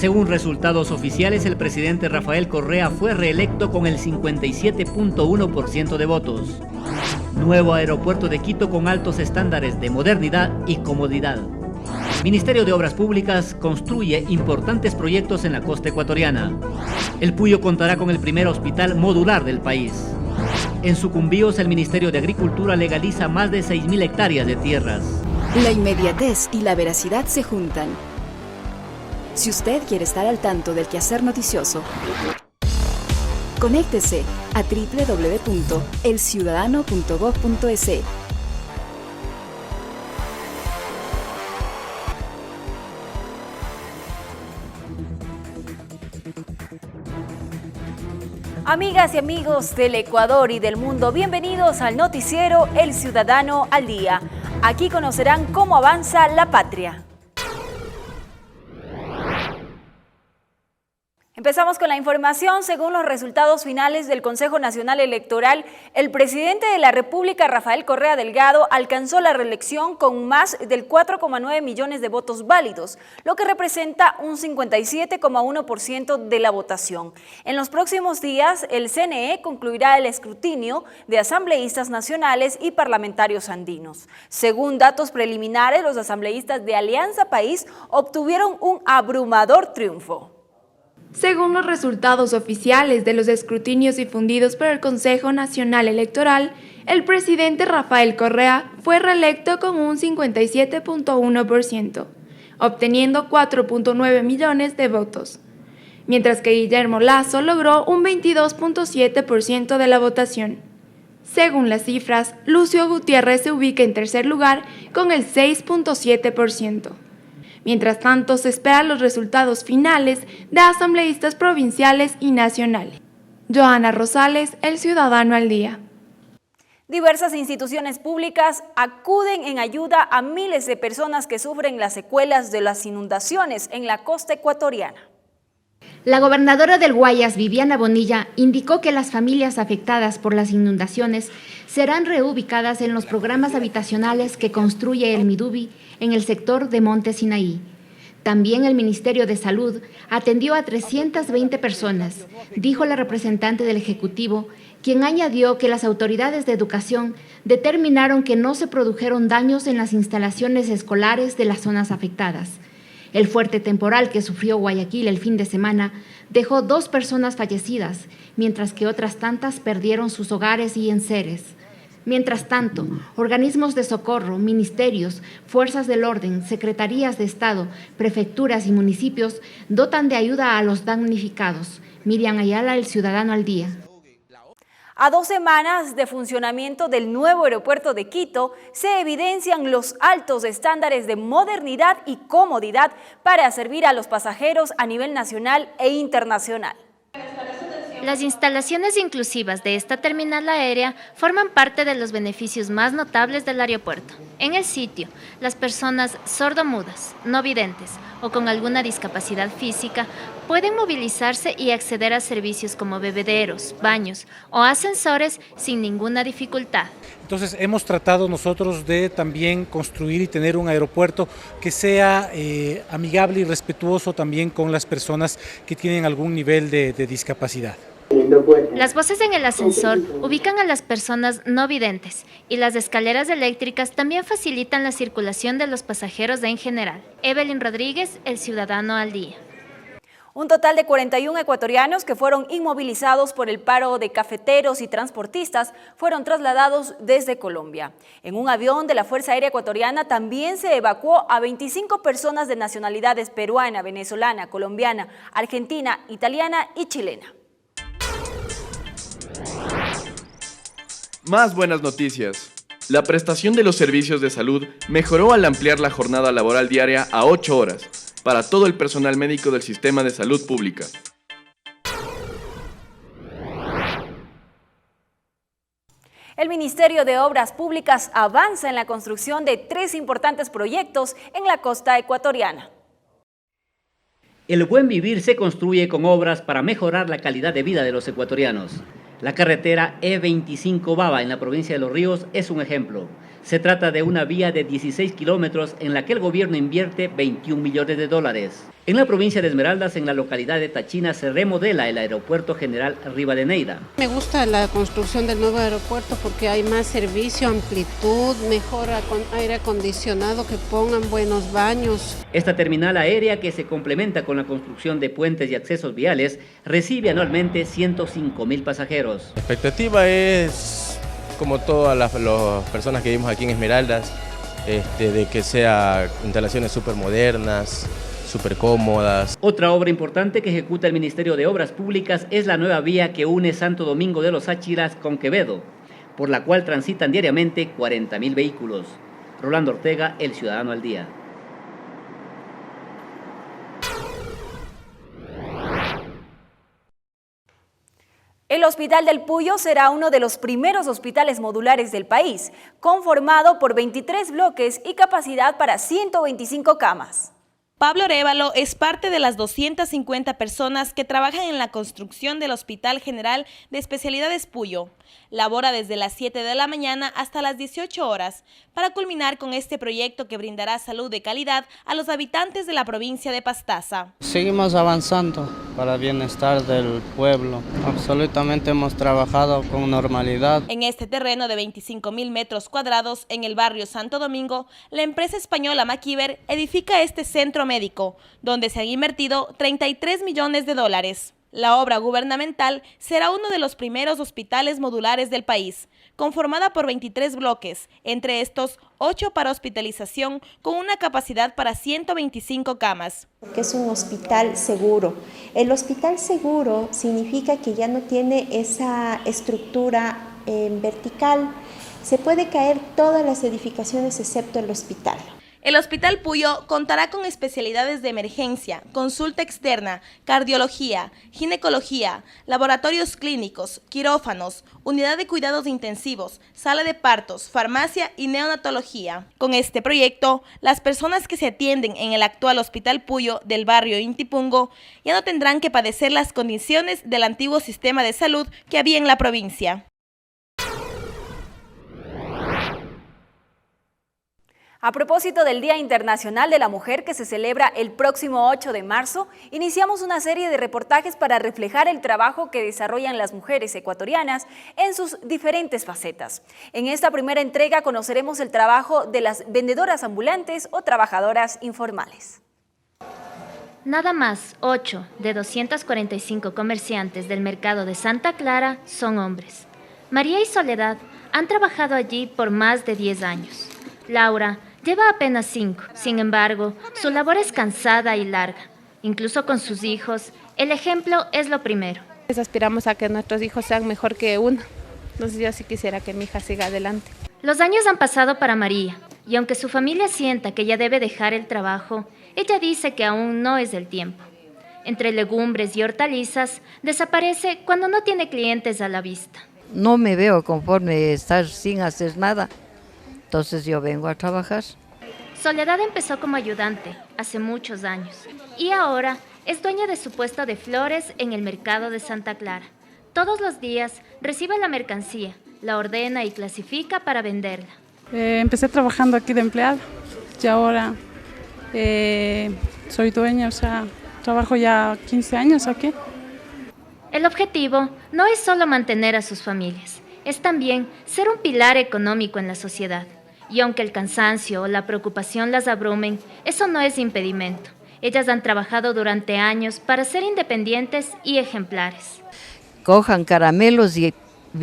Según resultados oficiales, el presidente Rafael Correa fue reelecto con el 57.1% de votos. Nuevo aeropuerto de Quito con altos estándares de modernidad y comodidad. Ministerio de Obras Públicas construye importantes proyectos en la costa ecuatoriana. El Puyo contará con el primer hospital modular del país. En Sucumbíos, el Ministerio de Agricultura legaliza más de 6.000 hectáreas de tierras. La inmediatez y la veracidad se juntan. Si usted quiere estar al tanto del quehacer noticioso, conéctese a www.elciudadano.gov.es. Amigas y amigos del Ecuador y del mundo, bienvenidos al noticiero El Ciudadano al Día. Aquí conocerán cómo avanza la patria. Empezamos con la información. Según los resultados finales del Consejo Nacional Electoral, el presidente de la República, Rafael Correa Delgado, alcanzó la reelección con más del 4,9 millones de votos válidos, lo que representa un 57,1% de la votación. En los próximos días, el CNE concluirá el escrutinio de asambleístas nacionales y parlamentarios andinos. Según datos preliminares, los asambleístas de Alianza País obtuvieron un abrumador triunfo. Según los resultados oficiales de los escrutinios difundidos por el Consejo Nacional Electoral, el presidente Rafael Correa fue reelecto con un 57.1%, obteniendo 4.9 millones de votos, mientras que Guillermo Lasso logró un 22.7% de la votación. Según las cifras, Lucio Gutiérrez se ubica en tercer lugar con el 6.7%. Mientras tanto, se esperan los resultados finales de asambleístas provinciales y nacionales. Joana Rosales, El Ciudadano al Día. Diversas instituciones públicas acuden en ayuda a miles de personas que sufren las secuelas de las inundaciones en la costa ecuatoriana. La gobernadora del Guayas, Viviana Bonilla, indicó que las familias afectadas por las inundaciones serán reubicadas en los programas habitacionales que construye el Midubi en el sector de Monte Sinaí. También el Ministerio de Salud atendió a 320 personas, dijo la representante del Ejecutivo, quien añadió que las autoridades de educación determinaron que no se produjeron daños en las instalaciones escolares de las zonas afectadas. El fuerte temporal que sufrió Guayaquil el fin de semana dejó 2 personas fallecidas, mientras que otras tantas perdieron sus hogares y enseres. Mientras tanto, organismos de socorro, ministerios, fuerzas del orden, secretarías de Estado, prefecturas y municipios dotan de ayuda a los damnificados. Miriam Ayala, El Ciudadano al Día. A 2 semanas de funcionamiento del nuevo aeropuerto de Quito, se evidencian los altos estándares de modernidad y comodidad para servir a los pasajeros a nivel nacional e internacional. Las instalaciones inclusivas de esta terminal aérea forman parte de los beneficios más notables del aeropuerto. En el sitio, las personas sordomudas, no videntes o con alguna discapacidad física pueden movilizarse y acceder a servicios como bebederos, baños o ascensores sin ninguna dificultad. Entonces hemos tratado nosotros de también construir y tener un aeropuerto que sea amigable y respetuoso también con las personas que tienen algún nivel de discapacidad. Las voces en el ascensor ubican a las personas no videntes y las escaleras eléctricas también facilitan la circulación de los pasajeros en general. Evelyn Rodríguez, El Ciudadano al Día. Un total de 41 ecuatorianos que fueron inmovilizados por el paro de cafeteros y transportistas fueron trasladados desde Colombia. En un avión de la Fuerza Aérea Ecuatoriana también se evacuó a 25 personas de nacionalidades peruana, venezolana, colombiana, argentina, italiana y chilena. Más buenas noticias. La prestación de los servicios de salud mejoró al ampliar la jornada laboral diaria a 8 horas para todo el personal médico del sistema de salud pública. El Ministerio de Obras Públicas avanza en la construcción de 3 importantes proyectos en la costa ecuatoriana. El buen vivir se construye con obras para mejorar la calidad de vida de los ecuatorianos. La carretera E25 Baba en la provincia de Los Ríos es un ejemplo. Se trata de una vía de 16 kilómetros en la que el gobierno invierte 21 millones de dólares. En la provincia de Esmeraldas, en la localidad de Tachina, se remodela el aeropuerto general Rivadeneira. Me gusta la construcción del nuevo aeropuerto porque hay más servicio, amplitud, mejor aire acondicionado, que pongan buenos baños. Esta terminal aérea, que se complementa con la construcción de puentes y accesos viales, recibe anualmente 105.000 pasajeros. La expectativa es, como todas las personas que vivimos aquí en Esmeraldas, de que sea instalaciones súper modernas, súper cómodas. Otra obra importante que ejecuta el Ministerio de Obras Públicas es la nueva vía que une Santo Domingo de los Áchilas con Quevedo, por la cual transitan diariamente 40.000 vehículos. Rolando Ortega, El Ciudadano al Día. El Hospital del Puyo será uno de los primeros hospitales modulares del país, conformado por 23 bloques y capacidad para 125 camas. Pablo Arévalo es parte de las 250 personas que trabajan en la construcción del Hospital General de Especialidades Puyo. Labora desde las 7 de la mañana hasta las 18 horas para culminar con este proyecto que brindará salud de calidad a los habitantes de la provincia de Pastaza. Seguimos avanzando para el bienestar del pueblo. Absolutamente hemos trabajado con normalidad. En este terreno de 25.000 metros cuadrados en el barrio Santo Domingo, la empresa española Maquiver edifica este centro médico, donde se han invertido 33 millones de dólares. La obra gubernamental será uno de los primeros hospitales modulares del país, conformada por 23 bloques, entre estos 8 para hospitalización con una capacidad para 125 camas. Porque es un hospital seguro. El hospital seguro significa que ya no tiene esa estructura vertical. Se puede caer todas las edificaciones excepto el hospital. El Hospital Puyo contará con especialidades de emergencia, consulta externa, cardiología, ginecología, laboratorios clínicos, quirófanos, unidad de cuidados intensivos, sala de partos, farmacia y neonatología. Con este proyecto, las personas que se atienden en el actual Hospital Puyo del barrio Intipungo ya no tendrán que padecer las condiciones del antiguo sistema de salud que había en la provincia. A propósito del Día Internacional de la Mujer, que se celebra el próximo 8 de marzo, iniciamos una serie de reportajes para reflejar el trabajo que desarrollan las mujeres ecuatorianas en sus diferentes facetas. En esta primera entrega conoceremos el trabajo de las vendedoras ambulantes o trabajadoras informales. Nada más 8 de 245 comerciantes del mercado de Santa Clara son hombres. María y Soledad han trabajado allí por más de 10 años. Laura lleva apenas 5, sin embargo, su labor es cansada y larga. Incluso con sus hijos, el ejemplo es lo primero. Aspiramos a que nuestros hijos sean mejor que uno. Entonces yo sí quisiera que mi hija siga adelante. Los años han pasado para María, y aunque su familia sienta que ya debe dejar el trabajo, ella dice que aún no es el tiempo. Entre legumbres y hortalizas, desaparece cuando no tiene clientes a la vista. No me veo conforme estar sin hacer nada. Entonces yo vengo a trabajar. Soledad empezó como ayudante hace muchos años y ahora es dueña de su puesto de flores en el mercado de Santa Clara. Todos los días recibe la mercancía, la ordena y clasifica para venderla. Empecé trabajando aquí de empleada y ahora soy dueña, o sea, trabajo ya 15 años aquí. El objetivo no es solo mantener a sus familias, es también ser un pilar económico en la sociedad. Y aunque el cansancio o la preocupación las abrumen, eso no es impedimento. Ellas han trabajado durante años para ser independientes y ejemplares. Cojan caramelos y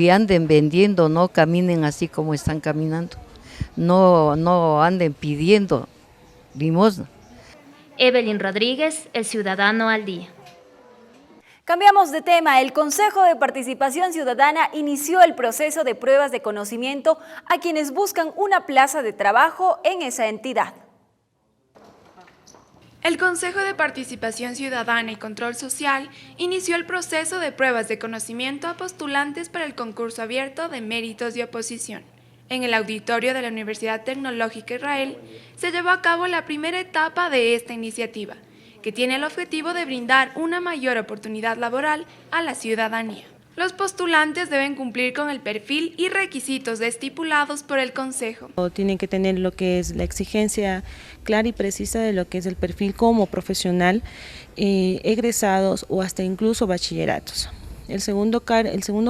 anden vendiendo, no caminen así como están caminando. No anden pidiendo limosna. Evelyn Rodríguez, El Ciudadano al Día. Cambiamos de tema. El Consejo de Participación Ciudadana inició el proceso de pruebas de conocimiento a quienes buscan una plaza de trabajo en esa entidad. El Consejo de Participación Ciudadana y Control Social inició el proceso de pruebas de conocimiento a postulantes para el concurso abierto de méritos y oposición. En el auditorio de la Universidad Tecnológica Israel se llevó a cabo la primera etapa de esta iniciativa, que tiene el objetivo de brindar una mayor oportunidad laboral a la ciudadanía. Los postulantes deben cumplir con el perfil y requisitos estipulados por el Consejo. Tienen que tener lo que es la exigencia clara y precisa de lo que es el perfil como profesional, egresados o hasta incluso bachilleratos. El segundo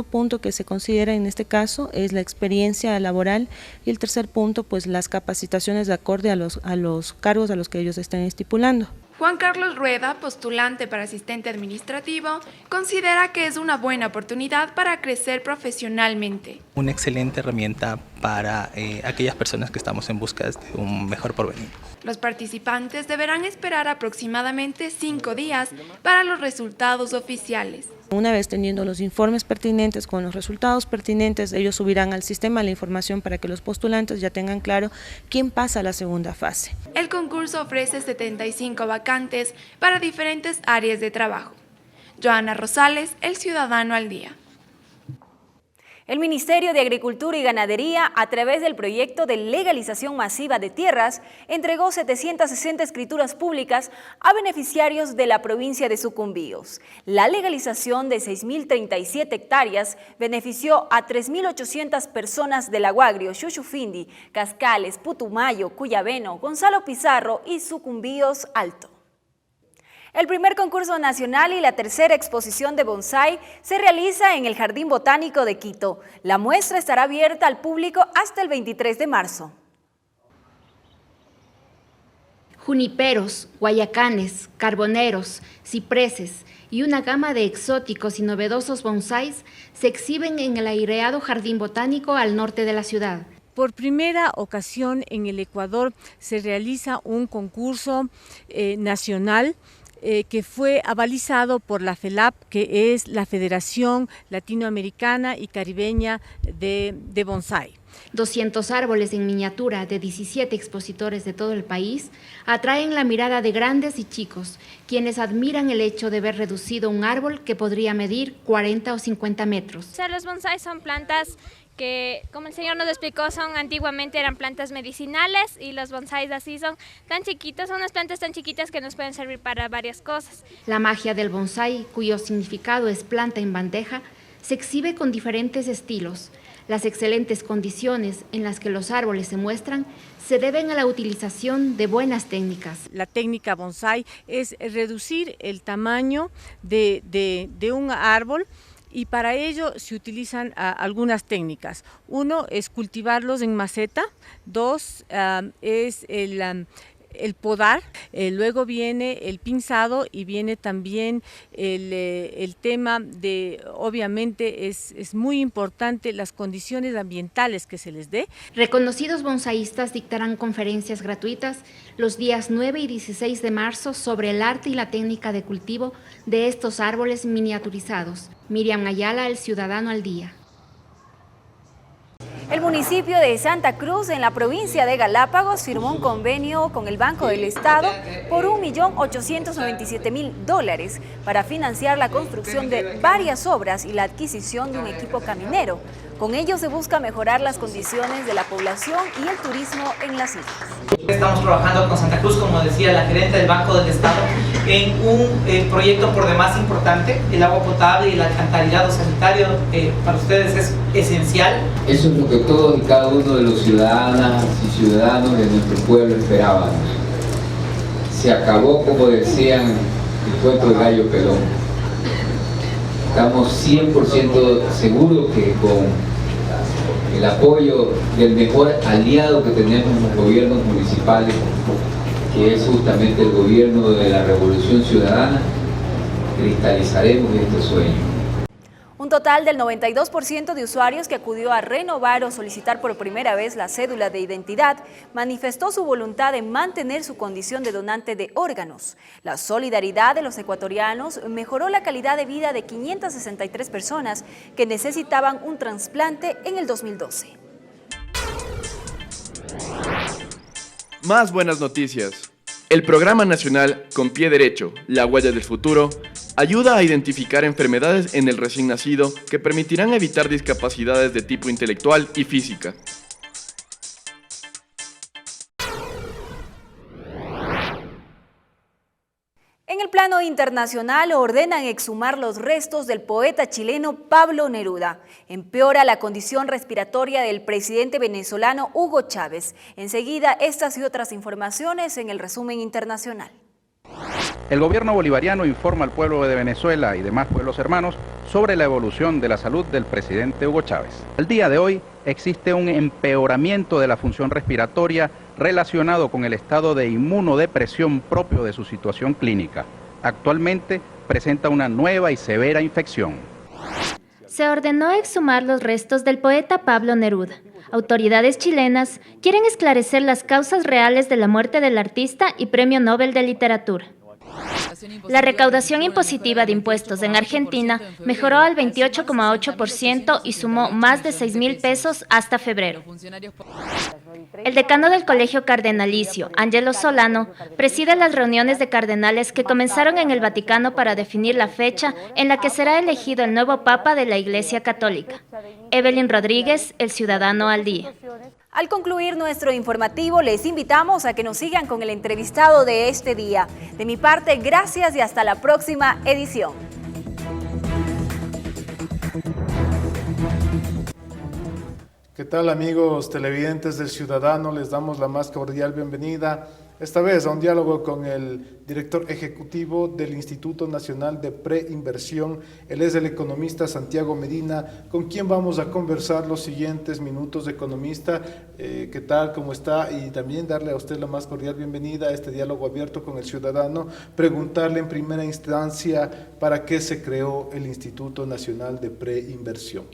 punto que se considera en este caso es la experiencia laboral y el tercer punto, pues las capacitaciones de acorde a los cargos a los que ellos están estipulando. Juan Carlos Rueda, postulante para asistente administrativo, considera que es una buena oportunidad para crecer profesionalmente. Una excelente herramienta para aquellas personas que estamos en busca de un mejor porvenir. Los participantes deberán esperar aproximadamente 5 días para los resultados oficiales. Una vez teniendo los informes pertinentes con los resultados pertinentes, ellos subirán al sistema la información para que los postulantes ya tengan claro quién pasa a la segunda fase. El concurso ofrece 75 vacantes para diferentes áreas de trabajo. Joana Rosales, El Ciudadano al Día. El Ministerio de Agricultura y Ganadería, a través del proyecto de legalización masiva de tierras, entregó 760 escrituras públicas a beneficiarios de la provincia de Sucumbíos. La legalización de 6.037 hectáreas benefició a 3.800 personas del Aguagrio, Xuxufindi, Cascales, Putumayo, Cuyabeno, Gonzalo Pizarro y Sucumbíos Alto. El primer concurso nacional y la tercera exposición de bonsái se realiza en el Jardín Botánico de Quito. La muestra estará abierta al público hasta el 23 de marzo. Juniperos, guayacanes, carboneros, cipreses y una gama de exóticos y novedosos bonsáis se exhiben en el aireado Jardín Botánico al norte de la ciudad. Por primera ocasión en el Ecuador se realiza un concurso nacional que fue avalizado por la FELAP, que es la Federación Latinoamericana y Caribeña de Bonsái. 200 árboles en miniatura de 17 expositores de todo el país atraen la mirada de grandes y chicos, quienes admiran el hecho de ver reducido un árbol que podría medir 40 o 50 metros. Los bonsáis son plantas que, como el señor nos explicó, antiguamente eran plantas medicinales, y los bonsáis así son tan chiquitos, son unas plantas tan chiquitas que nos pueden servir para varias cosas. La magia del bonsái, cuyo significado es planta en bandeja, se exhibe con diferentes estilos. Las excelentes condiciones en las que los árboles se muestran se deben a la utilización de buenas técnicas. La técnica bonsái es reducir el tamaño de un árbol, y para ello se utilizan algunas técnicas. Uno es cultivarlos en maceta, dos es el podar, luego viene el pinzado y viene también el tema de, obviamente es muy importante las condiciones ambientales que se les dé. Reconocidos bonsaístas dictarán conferencias gratuitas los días 9 y 16 de marzo sobre el arte y la técnica de cultivo de estos árboles miniaturizados. Miriam Ayala, El Ciudadano al Día. El municipio de Santa Cruz, en la provincia de Galápagos, firmó un convenio con el Banco del Estado por $1.897.000 para financiar la construcción de varias obras y la adquisición de un equipo caminero. Con ello se busca mejorar las condiciones de la población y el turismo en las islas. Estamos trabajando con Santa Cruz, como decía la gerente del Banco del Estado, en un proyecto por demás importante. El agua potable y el alcantarillado sanitario para ustedes es esencial. Eso es lo que todos y cada uno de los ciudadanas y ciudadanos de nuestro pueblo esperábamos. Se acabó, como decían, el cuento del gallo pelón. Estamos 100% seguros que con el apoyo del mejor aliado que tenemos en los gobiernos municipales, que es justamente el gobierno de la Revolución Ciudadana, cristalizaremos este sueño. Un total del 92% de usuarios que acudió a renovar o solicitar por primera vez la cédula de identidad manifestó su voluntad de mantener su condición de donante de órganos. La solidaridad de los ecuatorianos mejoró la calidad de vida de 563 personas que necesitaban un trasplante en el 2012. Más buenas noticias. El Programa Nacional Con Pie Derecho, la huella del futuro, ayuda a identificar enfermedades en el recién nacido que permitirán evitar discapacidades de tipo intelectual y física. En el plan plano internacional ordenan exhumar los restos del poeta chileno Pablo Neruda. Empeora la condición respiratoria del presidente venezolano Hugo Chávez. Enseguida, estas y otras informaciones en el resumen internacional. El gobierno bolivariano informa al pueblo de Venezuela y demás pueblos hermanos sobre la evolución de la salud del presidente Hugo Chávez. Al día de hoy existe un empeoramiento de la función respiratoria relacionado con el estado de inmunodepresión propio de su situación clínica. Actualmente presenta una nueva y severa infección. Se ordenó exhumar los restos del poeta Pablo Neruda. Autoridades chilenas quieren esclarecer las causas reales de la muerte del artista y Premio Nobel de Literatura. La recaudación impositiva de impuestos en Argentina mejoró al 28,8% y sumó más de 6.000 pesos hasta febrero. El decano del Colegio Cardenalicio, Ángelo Solano, preside las reuniones de cardenales que comenzaron en el Vaticano para definir la fecha en la que será elegido el nuevo Papa de la Iglesia Católica. Evelyn Rodríguez, El Ciudadano al Día. Al concluir nuestro informativo, les invitamos a que nos sigan con el entrevistado de este día. De mi parte, gracias y hasta la próxima edición. ¿Qué tal, amigos televidentes del Ciudadano? Les damos la más cordial bienvenida, esta vez a un diálogo con el director ejecutivo del Instituto Nacional de Preinversión. Él es el economista Santiago Medina, con quien vamos a conversar los siguientes minutos. Economista, ¿qué tal? ¿Cómo está? Y también darle a usted la más cordial bienvenida a este diálogo abierto con el Ciudadano. Preguntarle en primera instancia, ¿para qué se creó el Instituto Nacional de Preinversión?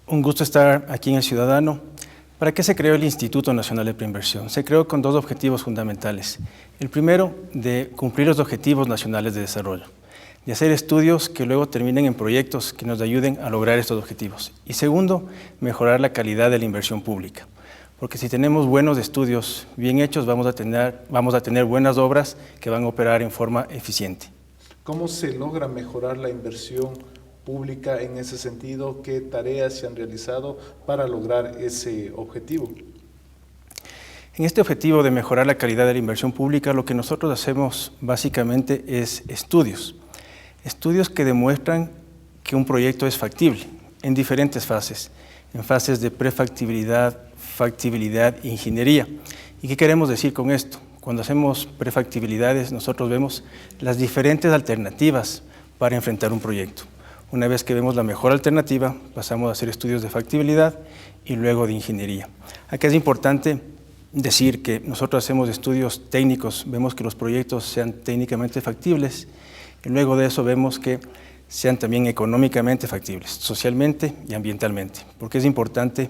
Un gusto estar aquí en El Ciudadano. ¿Para qué se creó el Instituto Nacional de Preinversión? Se creó con dos objetivos fundamentales. El primero, de cumplir los objetivos nacionales de desarrollo, de hacer estudios que luego terminen en proyectos que nos ayuden a lograr estos objetivos. Y segundo, mejorar la calidad de la inversión pública. Porque si tenemos buenos estudios bien hechos, vamos a tener buenas obras que van a operar en forma eficiente. ¿Cómo se logra mejorar la inversión pública en ese sentido? ¿Qué tareas se han realizado para lograr ese objetivo? En este objetivo de mejorar la calidad de la inversión pública, lo que nosotros hacemos básicamente es estudios que demuestran que un proyecto es factible en diferentes fases, en fases de prefactibilidad, factibilidad e ingeniería. ¿Y qué queremos decir con esto? Cuando hacemos prefactibilidades, nosotros vemos las diferentes alternativas para enfrentar un proyecto. Una vez que vemos la mejor alternativa, pasamos a hacer estudios de factibilidad y luego de ingeniería. Aquí es importante decir que nosotros hacemos estudios técnicos, vemos que los proyectos sean técnicamente factibles y luego de eso vemos que sean también económicamente factibles, socialmente y ambientalmente, porque es importante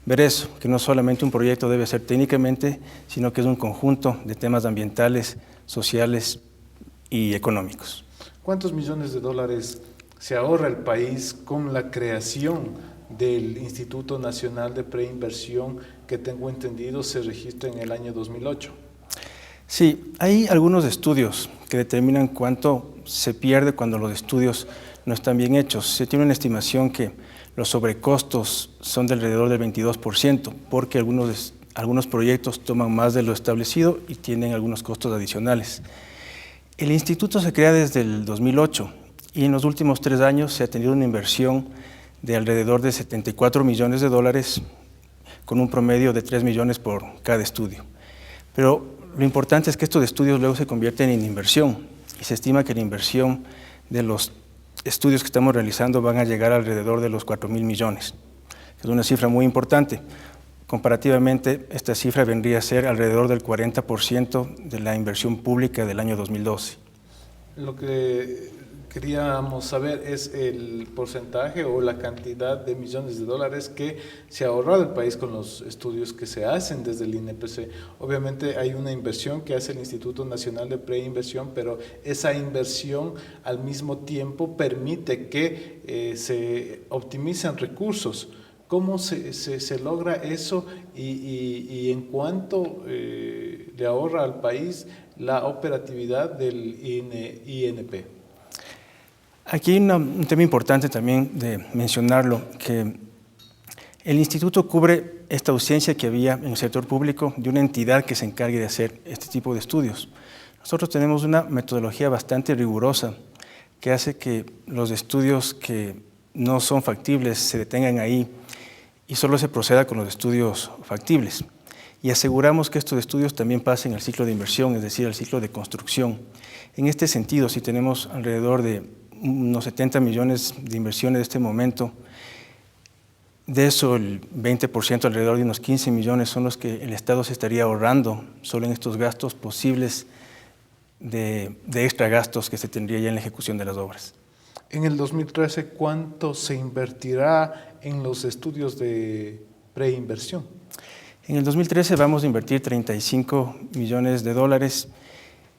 ver eso, que no solamente un proyecto debe ser técnicamente, sino que es un conjunto de temas ambientales, sociales y económicos. ¿Cuántos millones de dólares se ahorra el país con la creación del Instituto Nacional de Preinversión, que tengo entendido se registra en el año 2008? Sí, hay algunos estudios que determinan cuánto se pierde cuando los estudios no están bien hechos. Se tiene una estimación que los sobrecostos son de alrededor del 22%, porque algunos proyectos toman más de lo establecido y tienen algunos costos adicionales. El instituto se crea desde el 2008 y en los últimos 3 años se ha tenido una inversión de alrededor de 74 millones de dólares, con un promedio de 3 millones por cada estudio. Pero lo importante es que estos estudios luego se convierten en inversión y se estima que la inversión de los estudios que estamos realizando van a llegar alrededor de los 4.000 millones. Es una cifra muy importante. Comparativamente, esta cifra vendría a ser alrededor del 40% de la inversión pública del año 2012. Lo que queríamos saber es el porcentaje o la cantidad de millones de dólares que se ha ahorrado el país con los estudios que se hacen desde el INPC. Obviamente hay una inversión que hace el Instituto Nacional de Preinversión, pero esa inversión al mismo tiempo permite que se optimicen recursos. ¿Cómo se logra eso y en cuánto le ahorra al país la operatividad del INP? Aquí hay un tema importante también de mencionarlo, que el instituto cubre esta ausencia que había en el sector público de una entidad que se encargue de hacer este tipo de estudios. Nosotros tenemos una metodología bastante rigurosa que hace que los estudios que no son factibles se detengan ahí y solo se proceda con los estudios factibles. Y aseguramos que estos estudios también pasen al ciclo de inversión, es decir, al ciclo de construcción. En este sentido, si tenemos alrededor de unos 70 millones de inversiones en este momento, de eso el 20%, alrededor de unos 15 millones, son los que el Estado se estaría ahorrando solo en estos gastos posibles de extra gastos que se tendría ya en la ejecución de las obras. En el 2013, ¿cuánto se invertirá en los estudios de preinversión? En el 2013 vamos a invertir 35 millones de dólares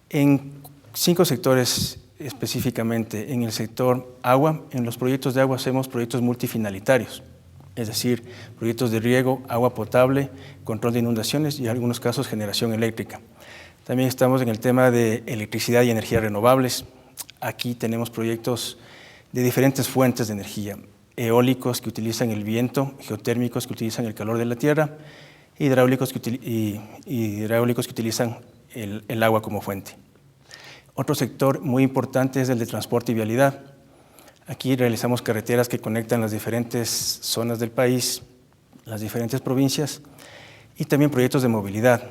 en 5 sectores específicamente. En el sector agua, en los proyectos de agua hacemos proyectos multifinalitarios, es decir, proyectos de riego, agua potable, control de inundaciones y en algunos casos generación eléctrica. También estamos en el tema de electricidad y energías renovables. Aquí tenemos proyectos de diferentes fuentes de energía, eólicos que utilizan el viento, geotérmicos que utilizan el calor de la tierra, hidráulicos que utilizan el agua como fuente. Otro sector muy importante es el de transporte y vialidad. Aquí realizamos carreteras que conectan las diferentes zonas del país, las diferentes provincias, y también proyectos de movilidad,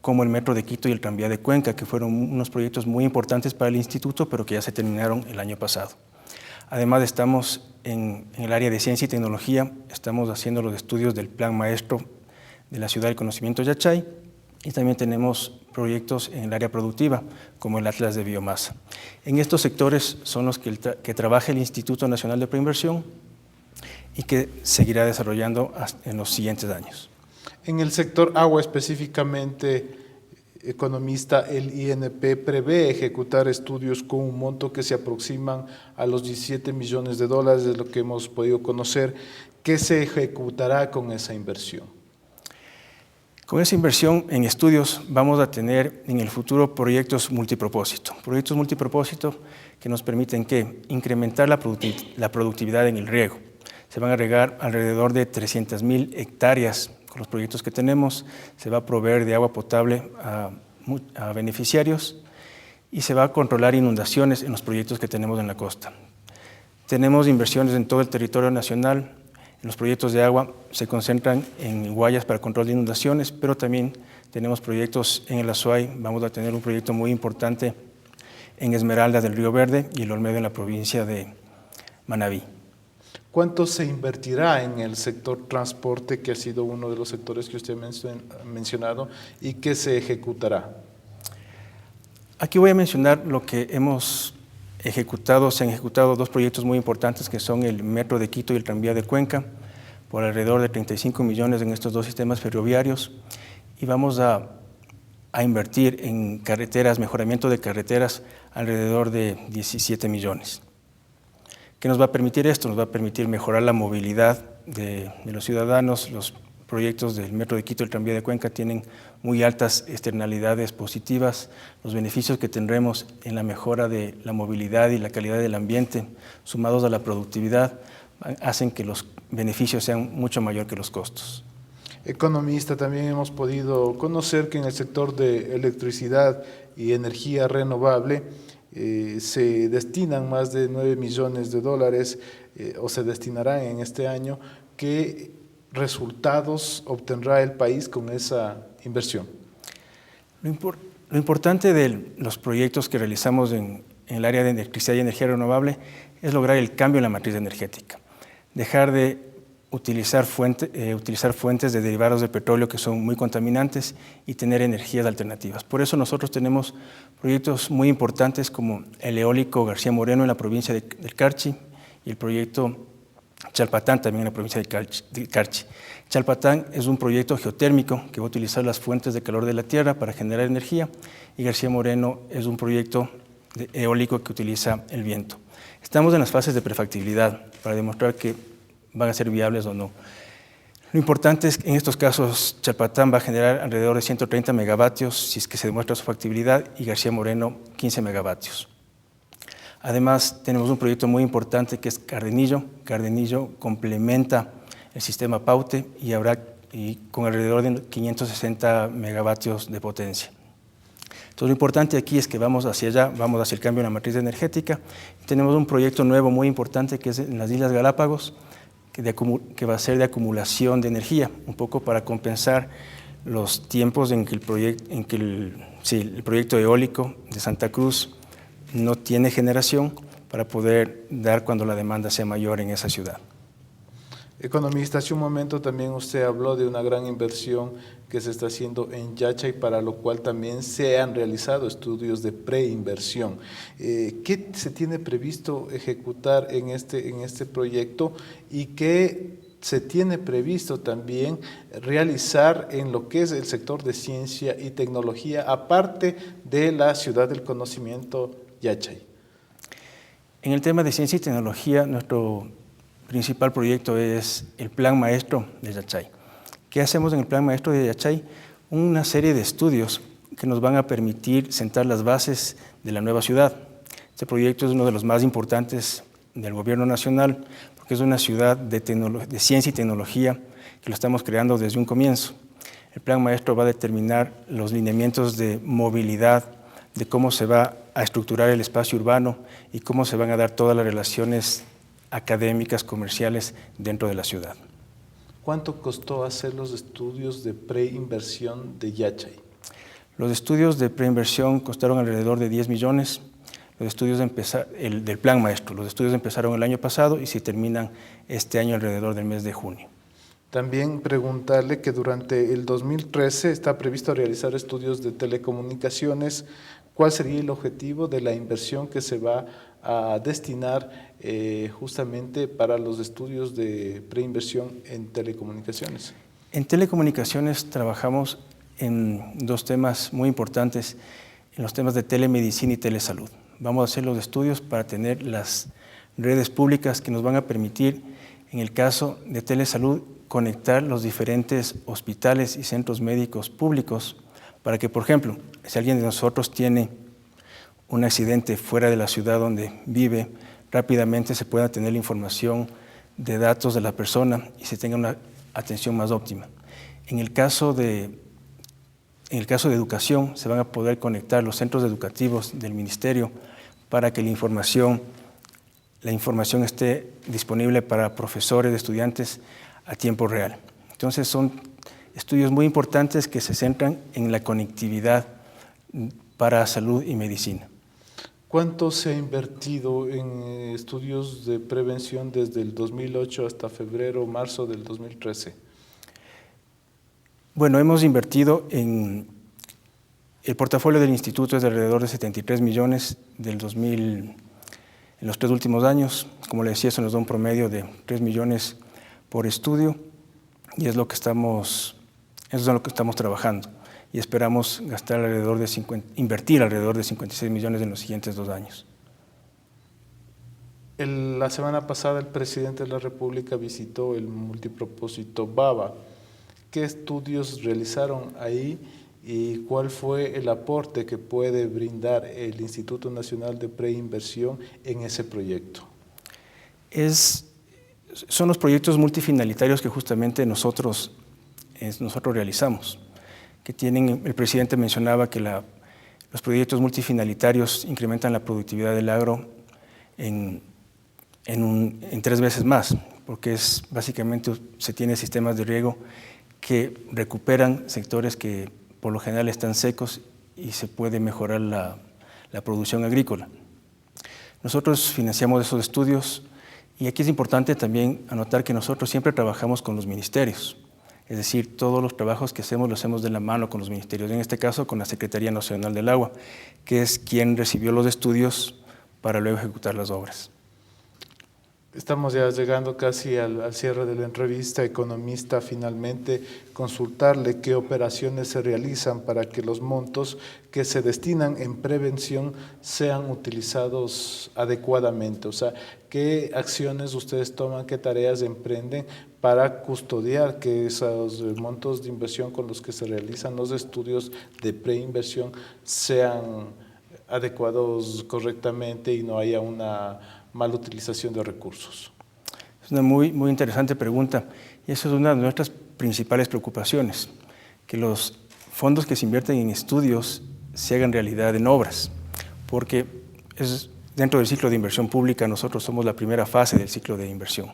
como el Metro de Quito y el Tranvía de Cuenca, que fueron unos proyectos muy importantes para el instituto, pero que ya se terminaron el año pasado. Además, estamos en el área de ciencia y tecnología, estamos haciendo los estudios del Plan Maestro de la Ciudad del Conocimiento Yachay, y también tenemos proyectos en el área productiva, como el Atlas de Biomasa. En estos sectores son los que trabaja el Instituto Nacional de Preinversión y que seguirá desarrollando en los siguientes años. En el sector agua específicamente, economista, el INP prevé ejecutar estudios con un monto que se aproximan a los 17 millones de dólares, de lo que hemos podido conocer. ¿Qué se ejecutará con esa inversión? Con esa inversión en estudios vamos a tener en el futuro proyectos multipropósito que nos permiten incrementar la productividad en el riego. Se van a regar alrededor de 300,000 hectáreas con los proyectos que tenemos, se va a proveer de agua potable a beneficiarios y se va a controlar inundaciones en los proyectos que tenemos en la costa. Tenemos inversiones en todo el territorio nacional. Los proyectos de agua se concentran en Guayas para control de inundaciones, pero también tenemos proyectos en el Azuay. Vamos a tener un proyecto muy importante en Esmeralda del Río Verde y el Olmedo en la provincia de Manabí. ¿Cuánto se invertirá en el sector transporte, que ha sido uno de los sectores que usted ha mencionado, y qué se ejecutará? Aquí voy a mencionar lo que hemos ejecutado. Se han ejecutado 2 proyectos muy importantes que son el Metro de Quito y el Tranvía de Cuenca, por alrededor de 35 millones en estos 2 sistemas ferroviarios, y vamos a invertir en carreteras, mejoramiento de carreteras, alrededor de 17 millones. ¿Qué nos va a permitir esto? Nos va a permitir mejorar la movilidad de los ciudadanos. Los proyectos del Metro de Quito y el Tranvía de Cuenca tienen muy altas externalidades positivas. Los beneficios que tendremos en la mejora de la movilidad y la calidad del ambiente, sumados a la productividad, hacen que los beneficios sean mucho mayor que los costos. Economista, también hemos podido conocer que en el sector de electricidad y energía renovable se destinan más de 9 millones de dólares o se destinarán en este año. ¿Qué resultados obtendrá el país con esa inversión? Lo importante de los proyectos que realizamos en el área de electricidad y energía renovable es lograr el cambio en la matriz energética, dejar de utilizar fuentes de derivados del petróleo que son muy contaminantes y tener energías alternativas. Por eso nosotros tenemos proyectos muy importantes como el eólico García Moreno en la provincia del Carchi y el proyecto Chalpatán también en la provincia de Carchi. Chalpatán es un proyecto geotérmico que va a utilizar las fuentes de calor de la tierra para generar energía, y García Moreno es un proyecto eólico que utiliza el viento. Estamos en las fases de prefactibilidad para demostrar que van a ser viables o no. Lo importante es que en estos casos Chalpatán va a generar alrededor de 130 megavatios si es que se demuestra su factibilidad, y García Moreno 15 megavatios. Además, tenemos un proyecto muy importante que es Cardenillo. Cardenillo complementa el sistema Paute y con alrededor de 560 megavatios de potencia. Entonces, lo importante aquí es que vamos hacia allá, vamos hacia el cambio en la matriz energética. Tenemos un proyecto nuevo muy importante que es en las Islas Galápagos, que va a ser de acumulación de energía, un poco para compensar los tiempos en que el proyecto eólico de Santa Cruz no tiene generación para poder dar cuando la demanda sea mayor en esa ciudad. Economista, hace un momento también usted habló de una gran inversión que se está haciendo en Yachay, para lo cual también se han realizado estudios de preinversión. ¿Qué se tiene previsto ejecutar en este proyecto y qué se tiene previsto también realizar en lo que es el sector de ciencia y tecnología, aparte de la ciudad del conocimiento Yachay? En el tema de ciencia y tecnología, nuestro principal proyecto es el Plan Maestro de Yachay. ¿Qué hacemos en el Plan Maestro de Yachay? Una serie de estudios que nos van a permitir sentar las bases de la nueva ciudad. Este proyecto es uno de los más importantes del Gobierno Nacional, porque es una ciudad de ciencia y tecnología que lo estamos creando desde un comienzo. El Plan Maestro va a determinar los lineamientos de movilidad, de cómo se va a estructurar el espacio urbano y cómo se van a dar todas las relaciones académicas, comerciales dentro de la ciudad. ¿Cuánto costó hacer los estudios de preinversión de Yachay? Los estudios de preinversión costaron alrededor de 10 millones. Los estudios del Plan Maestro, los estudios empezaron el año pasado y se terminan este año alrededor del mes de junio. También preguntarle que durante el 2013 está previsto realizar estudios de telecomunicaciones. ¿Cuál sería el objetivo de la inversión que se va a destinar justamente para los estudios de preinversión en telecomunicaciones? En telecomunicaciones trabajamos en dos temas muy importantes, en los temas de telemedicina y telesalud. Vamos a hacer los estudios para tener las redes públicas que nos van a permitir, en el caso de telesalud, conectar los diferentes hospitales y centros médicos públicos para que, por ejemplo, si alguien de nosotros tiene un accidente fuera de la ciudad donde vive, rápidamente se pueda tener la información de datos de la persona y se tenga una atención más óptima. En el caso de educación, se van a poder conectar los centros educativos del Ministerio para que la información esté disponible para profesores, estudiantes a tiempo real. Entonces son estudios muy importantes que se centran en la conectividad para salud y medicina. ¿Cuánto se ha invertido en estudios de prevención desde el 2008 hasta febrero o marzo del 2013? Bueno, hemos invertido en el portafolio del instituto es de alrededor de 73 millones en los 3 últimos años. Como le decía, eso nos da un promedio de 3 millones por estudio y eso es lo que estamos trabajando y esperamos invertir alrededor de 56 millones en los siguientes 2 años. La semana pasada el presidente de la República visitó el multipropósito Baba. ¿Qué estudios realizaron ahí y cuál fue el aporte que puede brindar el Instituto Nacional de Preinversión en ese proyecto? Son los proyectos multifinalitarios que justamente nosotros realizamos. El presidente mencionaba que los proyectos multifinalitarios incrementan la productividad del agro en 3 veces más, porque básicamente se tiene sistemas de riego que recuperan sectores que por lo general están secos y se puede mejorar la producción agrícola. Nosotros financiamos esos estudios y aquí es importante también anotar que nosotros siempre trabajamos con los ministerios. Es decir, todos los trabajos que hacemos los hacemos de la mano con los ministerios, en este caso con la Secretaría Nacional del Agua, que es quien recibió los estudios para luego ejecutar las obras. Estamos ya llegando casi al cierre de la entrevista. Economista, finalmente consultarle qué operaciones se realizan para que los montos que se destinan en prevención sean utilizados adecuadamente. O sea, ¿qué acciones ustedes toman, qué tareas emprenden para custodiar que esos montos de inversión con los que se realizan los estudios de preinversión sean adecuados correctamente y no haya una mala utilización de recursos? Es una muy interesante pregunta y eso es una de nuestras principales preocupaciones, que los fondos que se invierten en estudios se hagan realidad en obras, porque dentro del ciclo de inversión pública nosotros somos la primera fase del ciclo de inversión.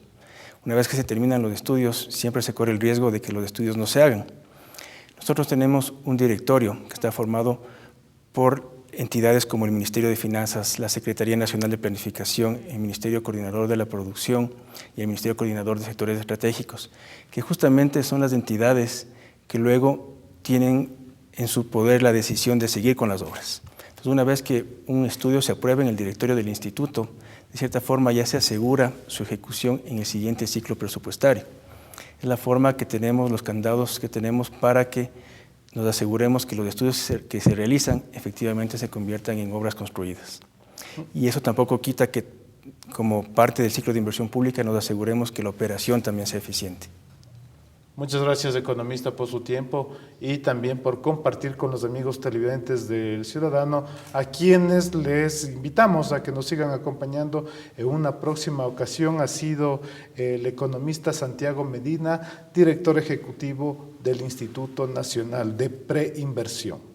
Una vez que se terminan los estudios, siempre se corre el riesgo de que los estudios no se hagan. Nosotros tenemos un directorio que está formado por entidades como el Ministerio de Finanzas, la Secretaría Nacional de Planificación, el Ministerio Coordinador de la Producción y el Ministerio Coordinador de Sectores Estratégicos, que justamente son las entidades que luego tienen en su poder la decisión de seguir con las obras. Entonces, una vez que un estudio se aprueba en el directorio del instituto, de cierta forma ya se asegura su ejecución en el siguiente ciclo presupuestario. Es la forma que tenemos, los candados que tenemos para que nos aseguremos que los estudios que se realizan efectivamente se conviertan en obras construidas. Y eso tampoco quita que, como parte del ciclo de inversión pública, nos aseguremos que la operación también sea eficiente. Muchas gracias, economista, por su tiempo y también por compartir con los amigos televidentes del Ciudadano, a quienes les invitamos a que nos sigan acompañando en una próxima ocasión. Ha sido el economista Santiago Medina, director ejecutivo del Instituto Nacional de Preinversión.